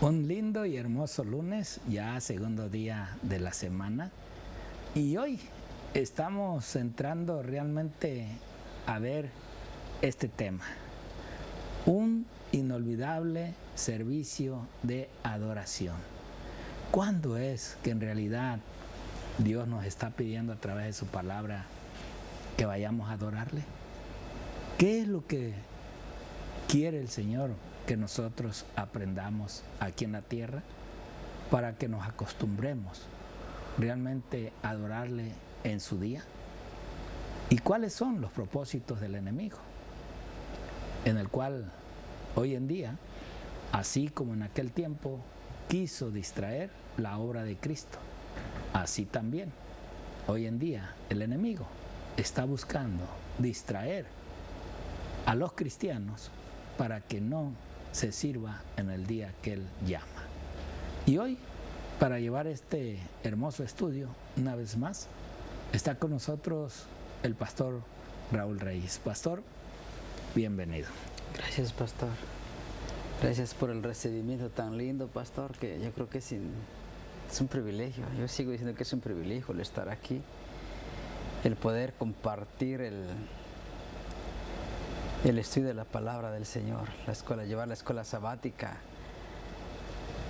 Un lindo y hermoso lunes, ya segundo día de la semana. Y hoy estamos entrando realmente a ver este tema. Un inolvidable servicio de adoración. ¿Cuándo es que en realidad Dios nos está pidiendo a través de su palabra que vayamos a adorarle? ¿Qué es lo que quiere el Señor que nosotros aprendamos aquí en la tierra para que nos acostumbremos realmente a adorarle en su día? ¿Y cuáles son los propósitos del enemigo? En el cual hoy en día, así como en aquel tiempo, quiso distraer la obra de Cristo. Así también, hoy en día, el enemigo está buscando distraer a los cristianos para que no se sirva en el día que Él llama. Y hoy, para llevar este hermoso estudio, una vez más, está con nosotros el pastor Raúl Reyes. Pastor, bienvenido. Gracias, pastor. Gracias por el recibimiento tan lindo, pastor, que yo creo que es un privilegio. Yo sigo diciendo que es un privilegio el estar aquí, el poder compartir el estudio de la palabra del Señor, la escuela, llevar la escuela sabática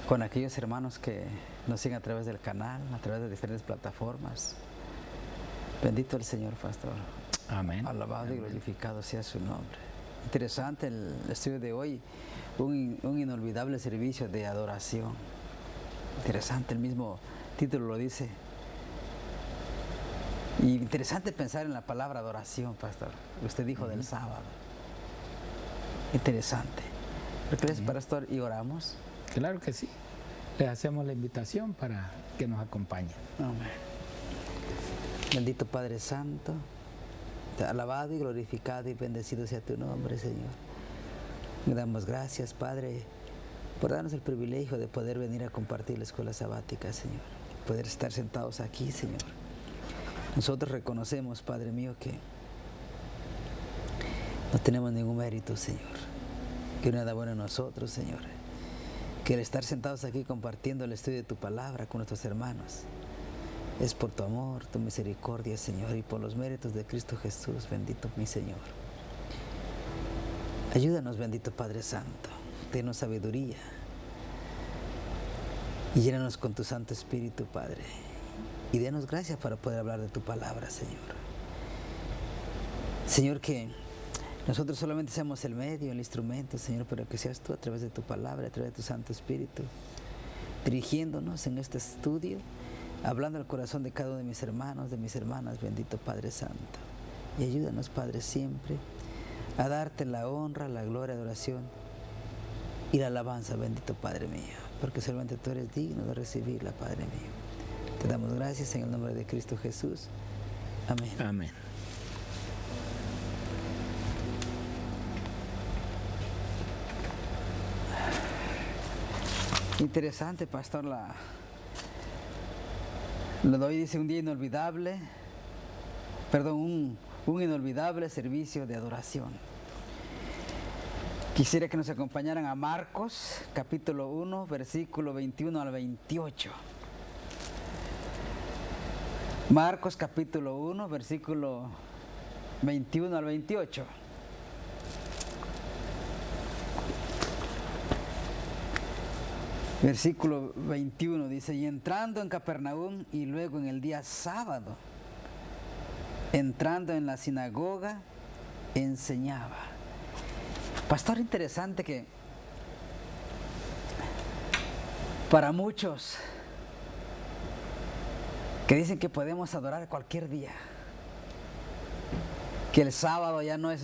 con aquellos hermanos que nos siguen a través del canal, a través de diferentes plataformas. Bendito el Señor, pastor. Amén. Alabado Amén. y glorificado sea su nombre. Interesante el estudio de hoy, un inolvidable servicio de adoración. Interesante, el mismo título lo dice. Y interesante pensar en la palabra adoración, pastor. Usted dijo del sábado. Interesante. ¿Crees, pastor? ¿Y oramos? Claro que sí. Le hacemos la invitación para que nos acompañe. Amén. Bendito Padre Santo, alabado y glorificado y bendecido sea tu nombre, Señor. Le damos gracias, Padre, por darnos el privilegio de poder venir a compartir la escuela sabática, Señor. Poder estar sentados aquí, Señor. Nosotros reconocemos, Padre mío, que no tenemos ningún mérito, Señor. Que nada bueno en nosotros, Señor. Que el estar sentados aquí compartiendo el estudio de tu palabra con nuestros hermanos es por tu amor, tu misericordia, Señor, y por los méritos de Cristo Jesús, bendito mi Señor. Ayúdanos, bendito Padre Santo, denos sabiduría y llénanos con tu Santo Espíritu, Padre, y denos gracias para poder hablar de tu palabra, Señor. Señor, que nosotros solamente seamos el medio, el instrumento, Señor, pero que seas tú a través de tu palabra, a través de tu Santo Espíritu, dirigiéndonos en este estudio, hablando al corazón de cada uno de mis hermanos, de mis hermanas, bendito Padre Santo. Y ayúdanos, Padre, siempre a darte la honra, la gloria, la adoración y la alabanza, bendito Padre mío, porque solamente tú eres digno de recibirla, Padre mío. Te damos gracias en el nombre de Cristo Jesús. Amén. Amén. Interesante, pastor, le doy, dice, un día inolvidable, un inolvidable servicio de adoración. Quisiera que nos acompañaran a Marcos, capítulo 1, versículo 21 al 28. Marcos, capítulo 1, versículo 21 al 28. Versículo 21 dice: y entrando en Capernaum y luego en el día sábado, entrando en la sinagoga, enseñaba. Pastor, interesante que para muchos que dicen que podemos adorar cualquier día, que el sábado ya no es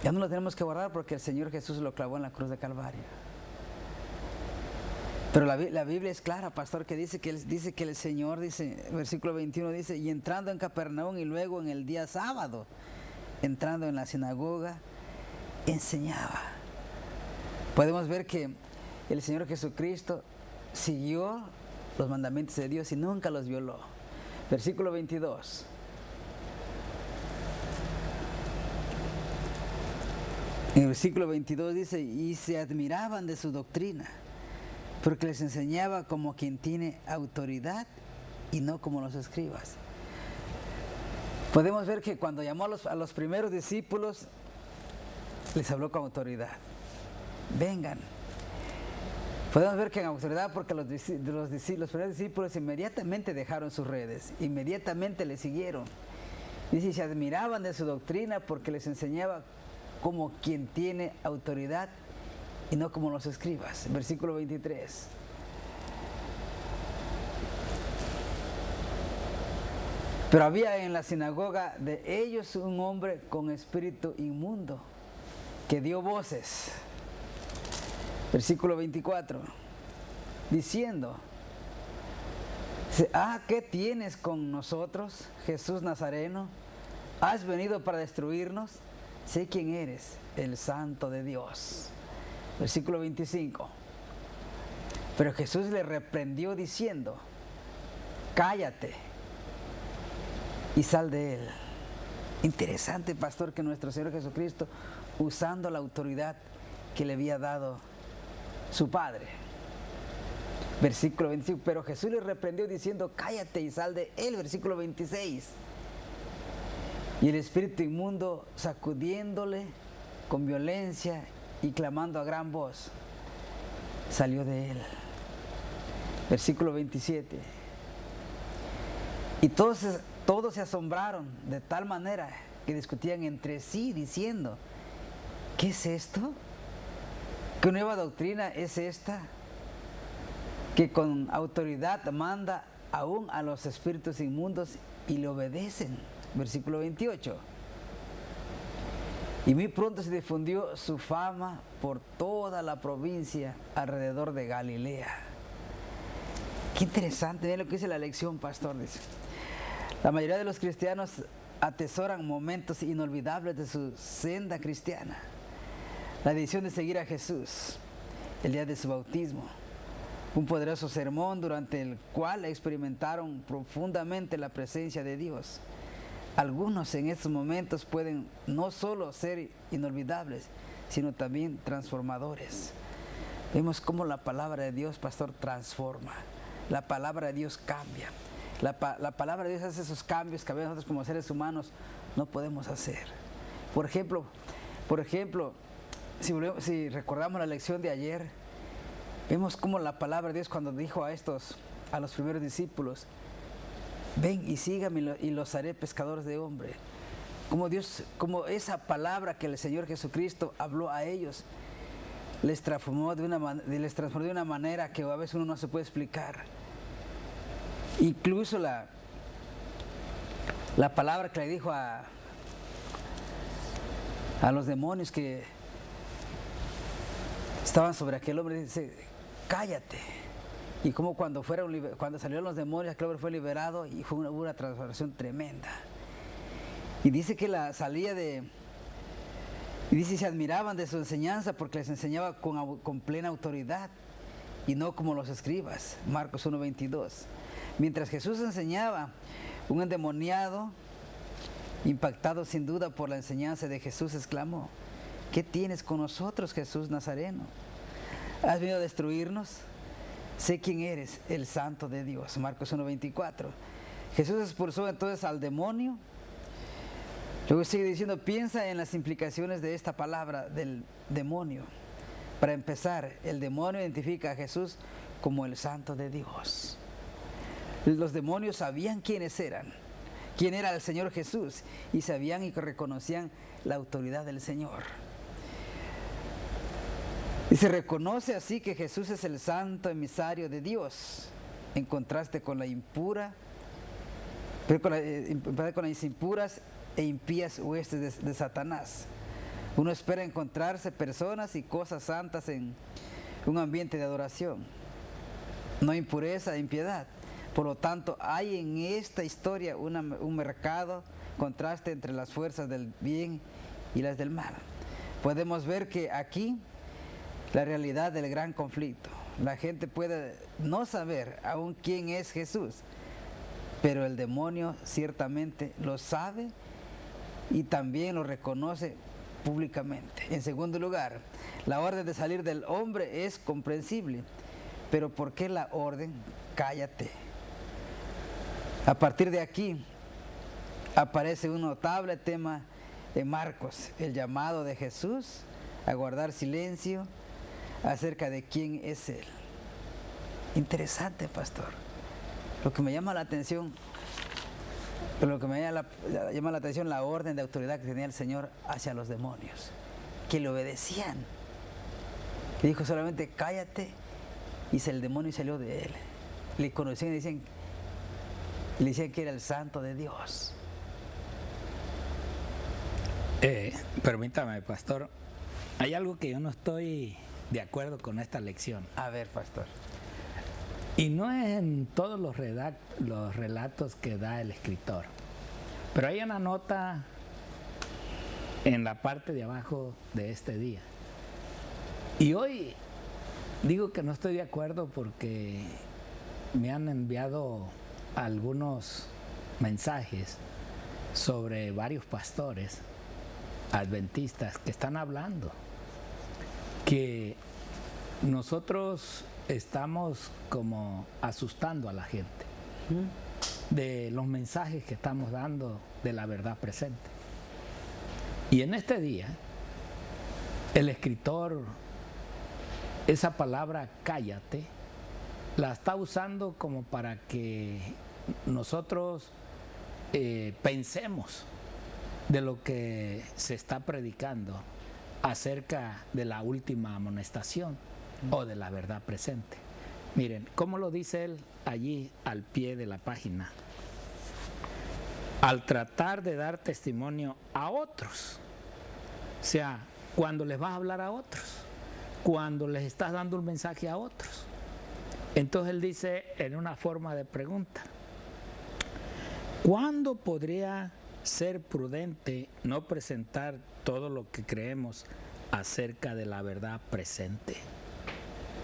ya no lo tenemos que guardar porque el Señor Jesús lo clavó en la cruz de Calvario. Pero la Biblia es clara, pastor, que dice que el Señor, dice, versículo 21, dice, y entrando en Capernaum y luego en el día sábado, entrando en la sinagoga, enseñaba. Podemos ver que el Señor Jesucristo siguió los mandamientos de Dios y nunca los violó. Versículo 22. En el versículo 22 dice, y se admiraban de su doctrina, porque les enseñaba como quien tiene autoridad y no como los escribas. Podemos ver que cuando llamó a los primeros discípulos, les habló con autoridad. Vengan. Podemos ver que en autoridad, porque los primeros discípulos inmediatamente dejaron sus redes, inmediatamente le siguieron. Dice, se admiraban de su doctrina porque les enseñaba como quien tiene autoridad y no como los escribas. Versículo 23. Pero había en la sinagoga de ellos un hombre con espíritu inmundo que dio voces. Versículo 24. Diciendo, ¿qué tienes con nosotros, Jesús Nazareno? ¿Has venido para destruirnos? Sé quién eres, el Santo de Dios. Versículo 25. Pero Jesús le reprendió diciendo, cállate y sal de él. Interesante, pastor, que nuestro Señor Jesucristo, usando la autoridad que le había dado su Padre. Versículo 25. Pero Jesús le reprendió diciendo, cállate y sal de él. Versículo 26. Y el espíritu inmundo, sacudiéndole con violencia y clamando a gran voz, salió de él. Versículo 27. Y todos se asombraron de tal manera que discutían entre sí diciendo, ¿qué es esto? ¿Qué nueva doctrina es esta? Que con autoridad manda aún a los espíritus inmundos y le obedecen. Versículo 28. Y muy pronto se difundió su fama por toda la provincia alrededor de Galilea. Qué interesante, miren lo que dice la lección, pastor. Dice, la mayoría de los cristianos atesoran momentos inolvidables de su senda cristiana. La decisión de seguir a Jesús, el día de su bautismo, un poderoso sermón durante el cual experimentaron profundamente la presencia de Dios. Algunos en estos momentos pueden no solo ser inolvidables, sino también transformadores. Vemos cómo la palabra de Dios, pastor, transforma. La palabra de Dios cambia. La palabra de Dios hace esos cambios que a veces nosotros como seres humanos no podemos hacer. Por ejemplo, si recordamos la lección de ayer, vemos cómo la palabra de Dios cuando dijo a los primeros discípulos, ven y síganme y los haré pescadores de hombres. Como esa palabra que el Señor Jesucristo habló a ellos, les transformó de una manera que a veces uno no se puede explicar. Incluso la palabra que le dijo a los demonios que estaban sobre aquel hombre, dice, cállate. Y como cuando salieron los demonios, aquel hombre fue liberado y fue una transformación tremenda. Y dice que se admiraban de su enseñanza porque les enseñaba con plena autoridad y no como los escribas. Marcos 1:22. Mientras Jesús enseñaba, un endemoniado, impactado sin duda por la enseñanza de Jesús, exclamó, ¿qué tienes con nosotros, Jesús Nazareno? ¿Has venido a destruirnos? Sé quién eres, el Santo de Dios. Marcos 1:24. Jesús expulsó entonces al demonio. Luego sigue diciendo, piensa en las implicaciones de esta palabra del demonio. Para empezar, el demonio identifica a Jesús como el Santo de Dios. Los demonios sabían quiénes eran, quién era el Señor Jesús, y sabían y reconocían la autoridad del Señor. Y se reconoce así que Jesús es el santo emisario de Dios, en contraste con las impuras e impías huestes de Satanás. Uno espera encontrarse personas y cosas santas en un ambiente de adoración, no impureza e impiedad. Por lo tanto, hay en esta historia un marcado contraste entre las fuerzas del bien y las del mal. Podemos ver que aquí la realidad del gran conflicto. La gente puede no saber aún quién es Jesús, pero el demonio ciertamente lo sabe y también lo reconoce públicamente. En segundo lugar, la orden de salir del hombre es comprensible, pero ¿por qué la orden? Cállate. A partir de aquí aparece un notable tema en Marcos, el llamado de Jesús a guardar silencio acerca de quién es Él. Interesante, pastor. Lo que me llama la atención, la orden de autoridad que tenía el Señor hacia los demonios, que le obedecían. Le dijo solamente cállate, y el demonio salió de él. Le conocían y le decían que era el santo de Dios. Permítame, pastor, hay algo que yo no estoy de acuerdo con esta lección. A ver, pastor. Y no es en todos los relatos que da el escritor, pero hay una nota en la parte de abajo de este día. Y hoy digo que no estoy de acuerdo porque me han enviado algunos mensajes sobre varios pastores adventistas que están hablando que nosotros estamos como asustando a la gente de los mensajes que estamos dando de la verdad presente. Y en este día, el escritor, esa palabra cállate, la está usando como para que nosotros pensemos de lo que se está predicando acerca de la última amonestación o de la verdad presente. Miren, ¿cómo lo dice él allí al pie de la página? Al tratar de dar testimonio a otros, o sea, cuando les vas a hablar a otros, cuando les estás dando un mensaje a otros. Entonces él dice en una forma de pregunta, ¿cuándo podría ser prudente no presentar todo lo que creemos acerca de la verdad presente?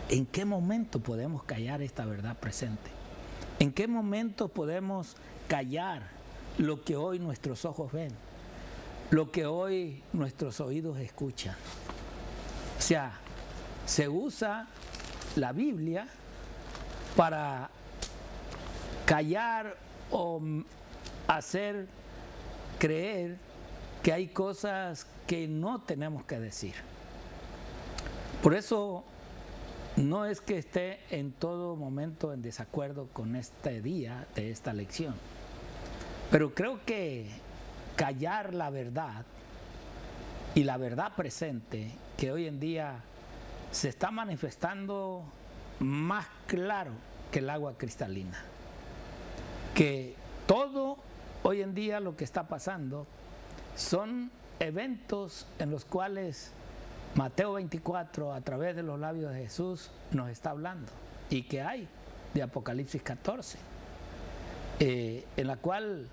¿En qué momento podemos callar esta verdad presente? ¿En qué momento podemos callar lo que hoy nuestros ojos ven? Lo que hoy nuestros oídos escuchan. O sea, se usa la Biblia para callar o hacer creer que hay cosas que no tenemos que decir. Por eso no es que esté en todo momento en desacuerdo con este día de esta lección, pero creo que callar la verdad y la verdad presente que hoy en día se está manifestando más claro que el agua cristalina, que todo hoy en día lo que está pasando son eventos en los cuales Mateo 24 a través de los labios de Jesús nos está hablando y que hay de Apocalipsis 14 en la cual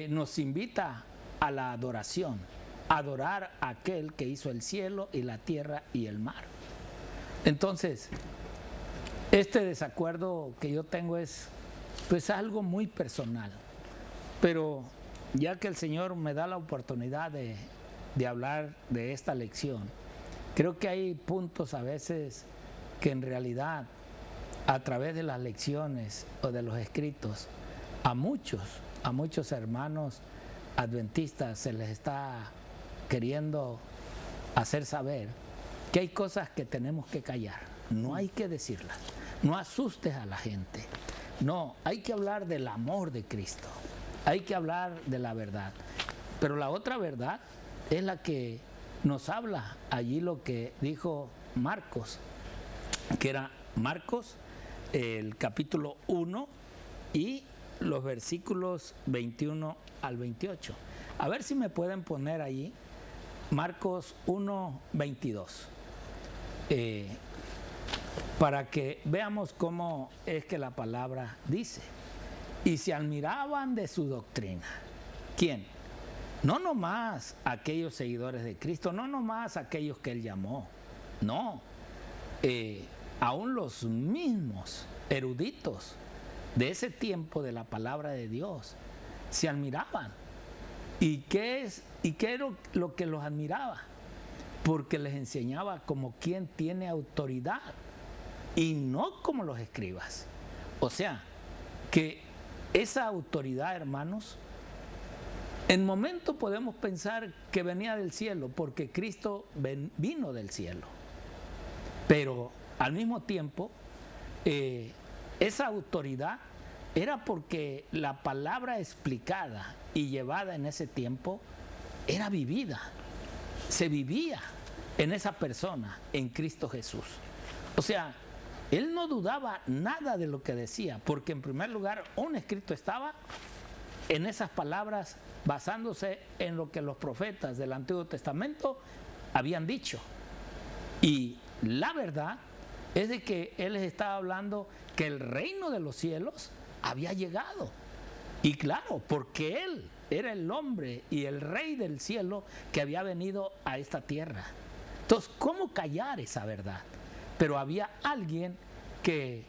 nos invita a la adoración, adorar a aquel que hizo el cielo y la tierra y el mar. Entonces, este desacuerdo que yo tengo es pues algo muy personal, pero ya que el Señor me da la oportunidad de hablar de esta lección, creo que hay puntos a veces que en realidad a través de las lecciones o de los escritos a muchos hermanos adventistas se les está queriendo hacer saber que hay cosas que tenemos que callar, no hay que decirlas, no asustes a la gente, no, hay que hablar del amor de Cristo, hay que hablar de la verdad, pero la otra verdad es la que nos habla allí lo que dijo Marcos, que era Marcos, el capítulo 1 y los versículos 21 al 28. A ver si me pueden poner allí Marcos 1, 22. Para que veamos cómo es que la palabra dice. Y se admiraban de su doctrina. ¿Quién? No nomás aquellos seguidores de Cristo, no nomás aquellos que Él llamó, no, aún los mismos eruditos de ese tiempo de la palabra de Dios se admiraban. ¿Y qué es ¿Y qué era lo que los admiraba? Porque les enseñaba como quien tiene autoridad y no como los escribas. O sea, que esa autoridad, hermanos, en momento podemos pensar que venía del cielo, porque Cristo vino del cielo. Pero al mismo tiempo, esa autoridad era porque la palabra explicada y llevada en ese tiempo era vivida. Se vivía en esa persona, en Cristo Jesús. O sea, él no dudaba nada de lo que decía, porque en primer lugar, un escrito estaba en esas palabras basándose en lo que los profetas del Antiguo Testamento habían dicho. Y la verdad es de que él les estaba hablando que el reino de los cielos había llegado. Y claro, porque él era el hombre y el rey del cielo que había venido a esta tierra. Entonces, ¿cómo callar esa verdad? Pero había alguien que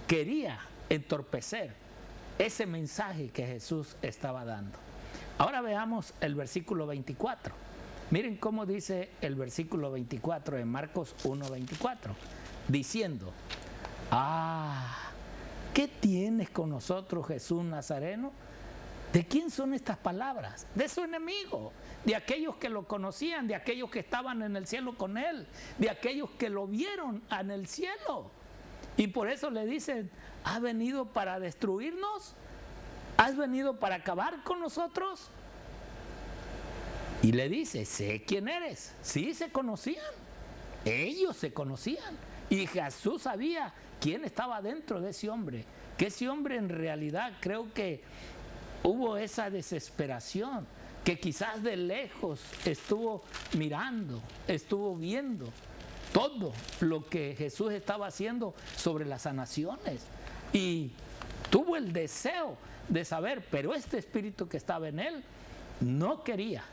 quería entorpecer ese mensaje que Jesús estaba dando. Ahora veamos el versículo 24. Miren cómo dice el versículo 24 en Marcos 1:24, diciendo: ¿qué tienes con nosotros, Jesús Nazareno? ¿De quién son estas palabras? De su enemigo, de aquellos que lo conocían, de aquellos que estaban en el cielo con él, de aquellos que lo vieron en el cielo. Y por eso le dicen: ¿has venido para destruirnos? ¿Has venido para acabar con nosotros? Y le dice: sé quién eres. Sí, se conocían. Ellos se conocían. Y Jesús sabía quién estaba dentro de ese hombre. Que ese hombre en realidad, creo que hubo esa desesperación, que quizás de lejos estuvo mirando, estuvo viendo todo lo que Jesús estaba haciendo sobre las sanaciones. Y tuvo el deseo de saber, pero este espíritu que estaba en él no quería.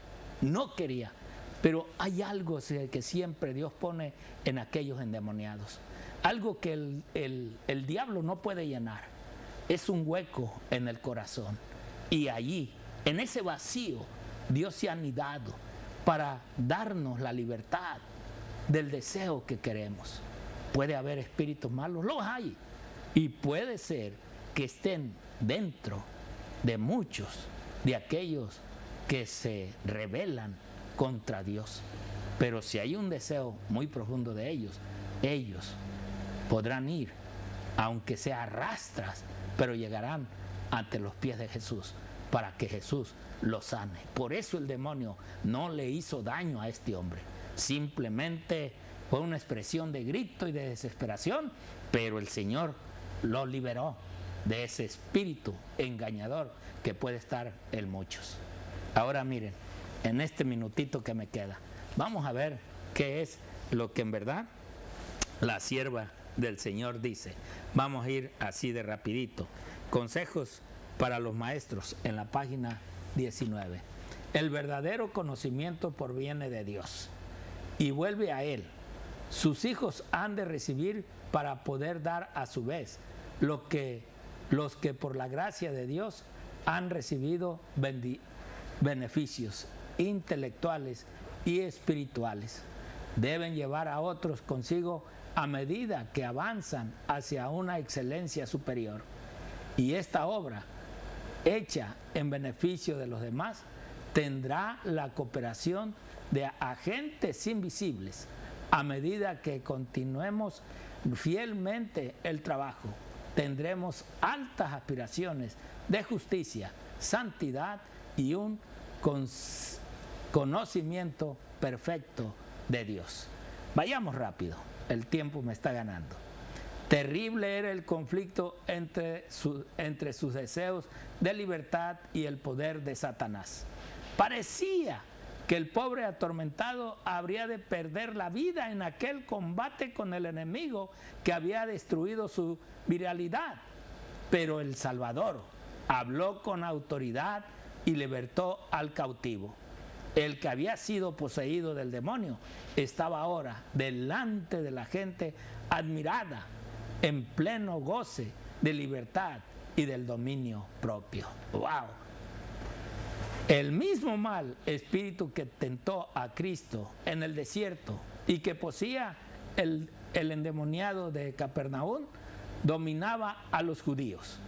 Pero hay algo que siempre Dios pone en aquellos endemoniados. Algo que el diablo no puede llenar. Es un hueco en el corazón. Y allí, en ese vacío, Dios se ha anidado para darnos la libertad del deseo que queremos. Puede haber espíritus malos, los hay. Y puede ser que estén dentro de muchos de aquellos que se rebelan contra Dios. Pero si hay un deseo muy profundo de ellos, ellos podrán ir, aunque sea a rastras, pero llegarán ante los pies de Jesús para que Jesús los sane. Por eso el demonio no le hizo daño a este hombre. Simplemente fue una expresión de grito y de desesperación, pero el Señor lo liberó de ese espíritu engañador que puede estar en muchos. Ahora miren, en este minutito que me queda, vamos a ver qué es lo que en verdad la sierva del Señor dice. Vamos a ir así de rapidito. Consejos para los maestros en la página 19. El verdadero conocimiento proviene de Dios y vuelve a Él. Sus hijos han de recibir para poder dar a su vez los que por la gracia de Dios han recibido beneficios intelectuales y espirituales. Deben llevar a otros consigo a medida que avanzan hacia una excelencia superior. Y esta obra, hecha en beneficio de los demás, tendrá la cooperación de agentes invisibles. A medida que continuemos fielmente el trabajo, tendremos altas aspiraciones de justicia, santidad y un conocimiento perfecto de Dios. Vayamos rápido, el tiempo me está ganando. Terrible era el conflicto entre sus deseos de libertad y el poder de Satanás. Parecía que el pobre atormentado habría de perder la vida en aquel combate con el enemigo que había destruido su viralidad. Pero el Salvador habló con autoridad y libertó al cautivo. El que había sido poseído del demonio estaba ahora delante de la gente admirada, en pleno goce de libertad y del dominio propio. ¡Wow! El mismo mal espíritu que tentó a Cristo en el desierto y que poseía el endemoniado de Capernaum dominaba a los judíos,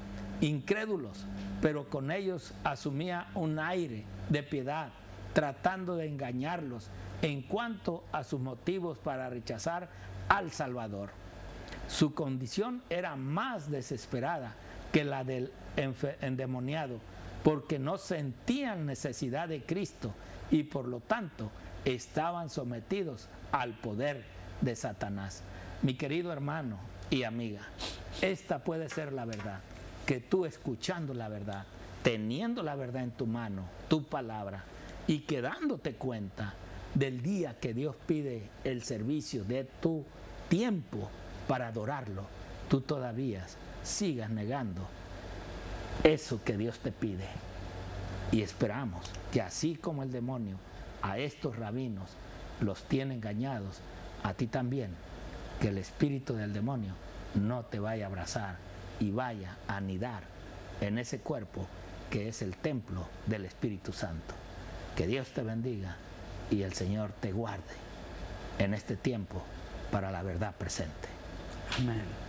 incrédulos, pero con ellos asumía un aire de piedad, tratando de engañarlos en cuanto a sus motivos para rechazar al Salvador. Su condición era más desesperada que la del endemoniado, porque no sentían necesidad de Cristo y por lo tanto estaban sometidos al poder de Satanás. Mi querido hermano y amiga, esta puede ser la verdad, que tú escuchando la verdad, teniendo la verdad en tu mano, tu palabra, y que dándote cuenta del día que Dios pide el servicio de tu tiempo para adorarlo, tú todavía sigas negando eso que Dios te pide. Y esperamos que así como el demonio a estos rabinos los tiene engañados, a ti también, que el espíritu del demonio no te vaya a abrazar y vaya a anidar en ese cuerpo que es el templo del Espíritu Santo. Que Dios te bendiga y el Señor te guarde en este tiempo para la verdad presente. Amén.